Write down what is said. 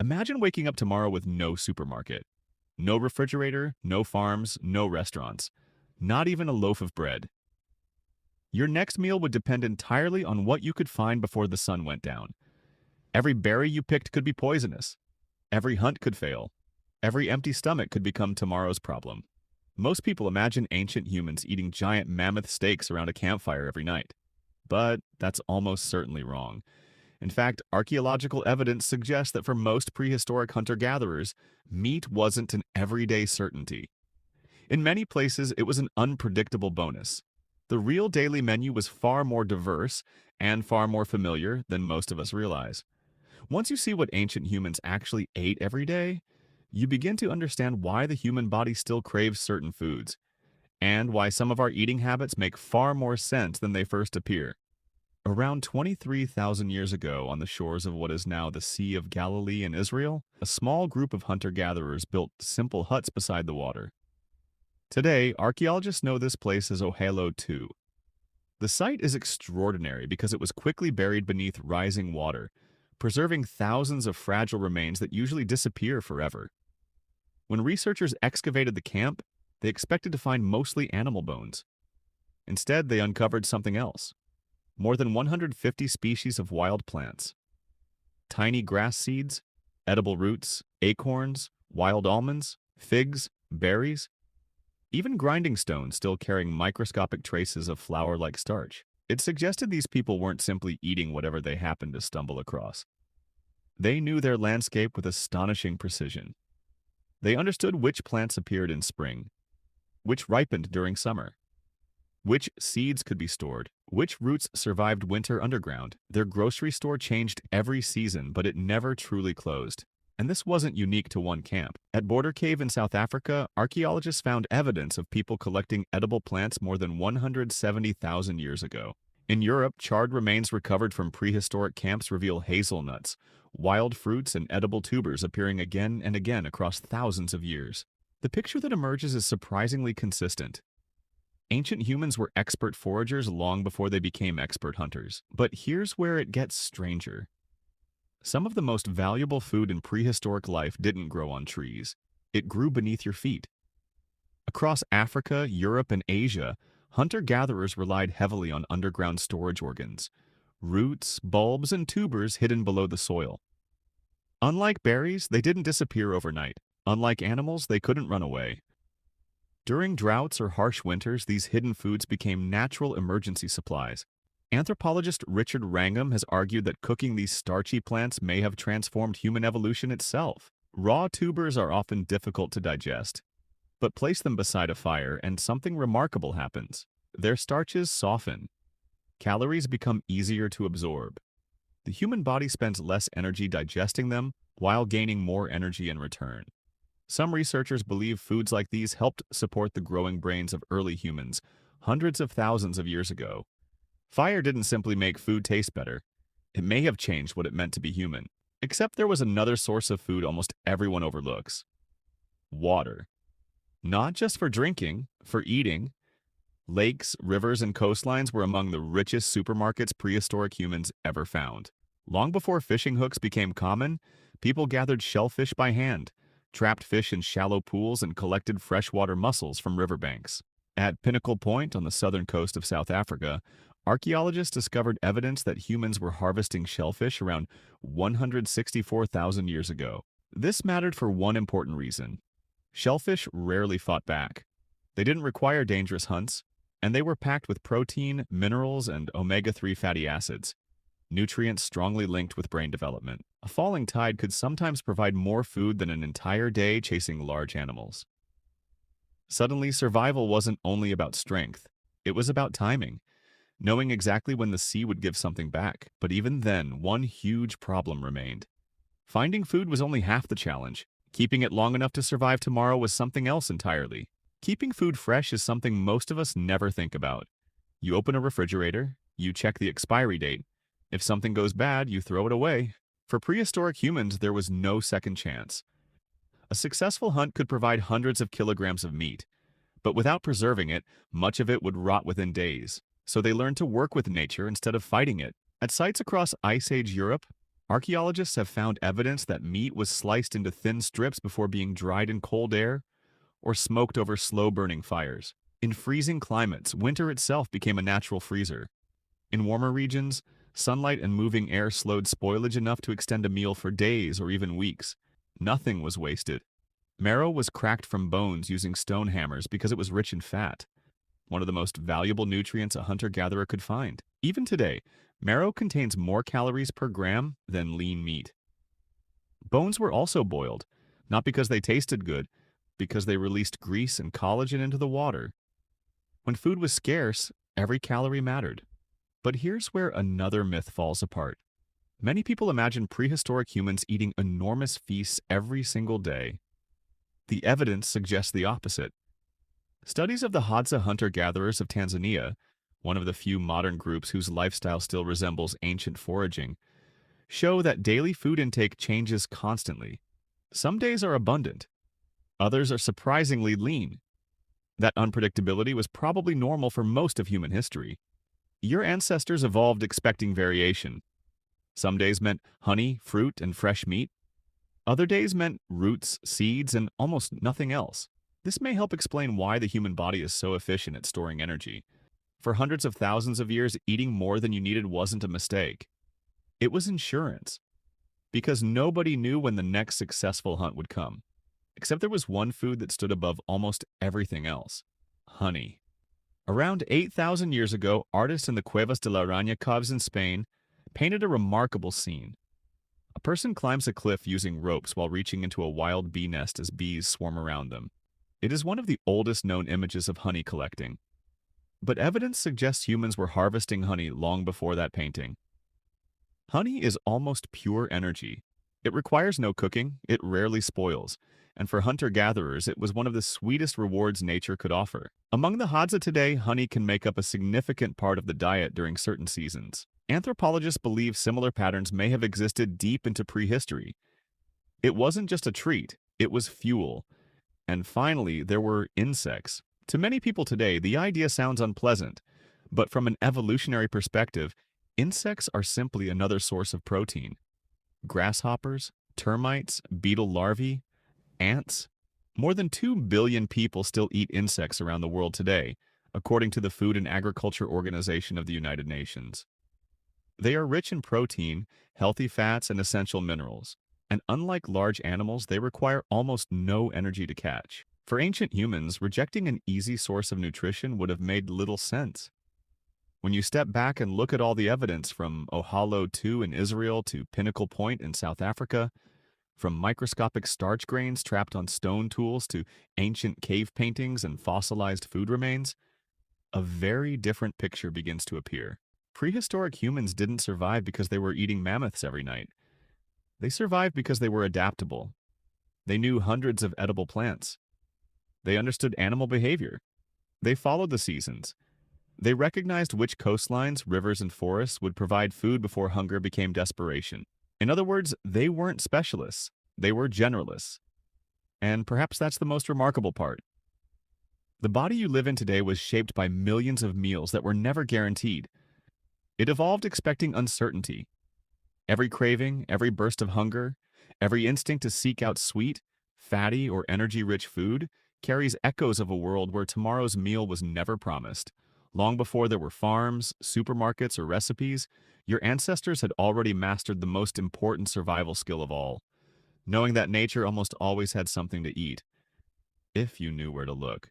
Imagine waking up tomorrow with no supermarket, no refrigerator, no farms, no restaurants, not even a loaf of bread. Your next meal would depend entirely on what you could find before the sun went down. Every berry you picked could be poisonous. Every hunt could fail. Every empty stomach could become tomorrow's problem. Most people imagine ancient humans eating giant mammoth steaks around a campfire every night. But that's almost certainly wrong. In fact, archaeological evidence suggests that for most prehistoric hunter-gatherers, meat wasn't an everyday certainty. In many places, it was an unpredictable bonus. The real daily menu was far more diverse and far more familiar than most of us realize. Once you see what ancient humans actually ate every day, you begin to understand why the human body still craves certain foods, and why some of our eating habits make far more sense than they first appear. Around 23,000 years ago, on the shores of what is now the Sea of Galilee in Israel, a small group of hunter-gatherers built simple huts beside the water. Today, archaeologists know this place as Ohalo II. The site is extraordinary because it was quickly buried beneath rising water, preserving thousands of fragile remains that usually disappear forever. When researchers excavated the camp, they expected to find mostly animal bones. Instead, they uncovered something else. More than 150 species of wild plants. Tiny grass seeds, edible roots, acorns, wild almonds, figs, berries, even grinding stones still carrying microscopic traces of flour-like starch. It suggested these people weren't simply eating whatever they happened to stumble across. They knew their landscape with astonishing precision. They understood which plants appeared in spring, which ripened during summer, which seeds could be stored, which roots survived winter underground. Their grocery store changed every season, but it never truly closed. And this wasn't unique to one camp. At Border Cave in South Africa, archaeologists found evidence of people collecting edible plants more than 170,000 years ago. In Europe, charred remains recovered from prehistoric camps reveal hazelnuts, wild fruits, and edible tubers appearing again and again across thousands of years. The picture that emerges is surprisingly consistent. Ancient humans were expert foragers long before they became expert hunters. But here's where it gets stranger. Some of the most valuable food in prehistoric life didn't grow on trees. It grew beneath your feet. Across Africa, Europe, and Asia, hunter-gatherers relied heavily on underground storage organs, roots, bulbs, and tubers hidden below the soil. Unlike berries, they didn't disappear overnight. Unlike animals, they couldn't run away. During droughts or harsh winters, these hidden foods became natural emergency supplies. Anthropologist Richard Wrangham has argued that cooking these starchy plants may have transformed human evolution itself. Raw tubers are often difficult to digest, but place them beside a fire and something remarkable happens. Their starches soften. Calories become easier to absorb. The human body spends less energy digesting them while gaining more energy in return. Some researchers believe foods like these helped support the growing brains of early humans hundreds of thousands of years ago. Fire didn't simply make food taste better. It may have changed what it meant to be human. Except there was another source of food almost everyone overlooks. Water. Not just for drinking, for eating. Lakes, rivers, and coastlines were among the richest supermarkets prehistoric humans ever found. Long before fishing hooks became common, people gathered shellfish by hand, trapped fish in shallow pools, and collected freshwater mussels from riverbanks. At Pinnacle Point on the southern coast of South Africa, archaeologists discovered evidence that humans were harvesting shellfish around 164,000 years ago. This mattered for one important reason. Shellfish rarely fought back. They didn't require dangerous hunts, and they were packed with protein, minerals, and omega-3 fatty acids, nutrients strongly linked with brain development. A falling tide could sometimes provide more food than an entire day chasing large animals. Suddenly, survival wasn't only about strength. It was about timing, knowing exactly when the sea would give something back. But even then, one huge problem remained. Finding food was only half the challenge. Keeping it long enough to survive tomorrow was something else entirely. Keeping food fresh is something most of us never think about. You open a refrigerator, you check the expiry date. If something goes bad, you throw it away. For prehistoric humans, there was no second chance. A successful hunt could provide hundreds of kilograms of meat, but without preserving it, much of it would rot within days. So they learned to work with nature instead of fighting it. At sites across Ice Age Europe, Archaeologists have found evidence that meat was sliced into thin strips before being dried in cold air or smoked over slow-burning fires. In freezing climates, winter itself became a natural freezer. In warmer regions, sunlight and moving air slowed spoilage enough to extend a meal for days or even weeks. Nothing was wasted. Marrow was cracked from bones using stone hammers because it was rich in fat, one of the most valuable nutrients a hunter-gatherer could find. Even today, marrow contains more calories per gram than lean meat. Bones were also boiled, not because they tasted good, because they released grease and collagen into the water. When food was scarce, every calorie mattered. But here's where another myth falls apart. Many people imagine prehistoric humans eating enormous feasts every single day. The evidence suggests the opposite. Studies of the Hadza hunter-gatherers of Tanzania, one of the few modern groups whose lifestyle still resembles ancient foraging, show that daily food intake changes constantly. Some days are abundant, others are surprisingly lean. That unpredictability was probably normal for most of human history. Your ancestors evolved expecting variation. Some days meant honey, fruit, and fresh meat. Other days meant roots, seeds, and almost nothing else. This may help explain why the human body is so efficient at storing energy. For hundreds of thousands of years, eating more than you needed wasn't a mistake. It was insurance, because nobody knew when the next successful hunt would come. Except there was one food that stood above almost everything else: honey. Around 8,000 years ago, artists in the Cuevas de la Araña caves in Spain painted a remarkable scene. A person climbs a cliff using ropes while reaching into a wild bee nest as bees swarm around them. It is one of the oldest known images of honey collecting. But evidence suggests humans were harvesting honey long before that painting. Honey is almost pure energy. It requires no cooking, it rarely spoils, and for hunter-gatherers it was one of the sweetest rewards nature could offer. Among the Hadza today, honey can make up a significant part of the diet during certain seasons. Anthropologists believe similar patterns may have existed deep into prehistory. It wasn't just a treat, it was fuel. And finally, there were insects. To many people today, the idea sounds unpleasant, but from an evolutionary perspective, insects are simply another source of protein. Grasshoppers, termites, beetle larvae, ants. More than 2 billion people still eat insects around the world today, according to the Food and Agriculture Organization of the United Nations. They are rich in protein, healthy fats, and essential minerals. And unlike large animals, they require almost no energy to catch. For ancient humans, rejecting an easy source of nutrition would have made little sense. When you step back and look at all the evidence from Ohalo II in Israel to Pinnacle Point in South Africa, from microscopic starch grains trapped on stone tools to ancient cave paintings and fossilized food remains, a very different picture begins to appear. Prehistoric humans didn't survive because they were eating mammoths every night. They survived because they were adaptable. They knew hundreds of edible plants. They understood animal behavior. They followed the seasons. They recognized which coastlines, rivers, and forests would provide food before hunger became desperation. In other words, they weren't specialists. They were generalists. And perhaps that's the most remarkable part. The body you live in today was shaped by millions of meals that were never guaranteed. It evolved expecting uncertainty. Every craving, every burst of hunger, every instinct to seek out sweet, fatty, or energy-rich food carries echoes of a world where tomorrow's meal was never promised. Long before there were farms, supermarkets, or recipes, your ancestors had already mastered the most important survival skill of all, knowing that nature almost always had something to eat, if you knew where to look.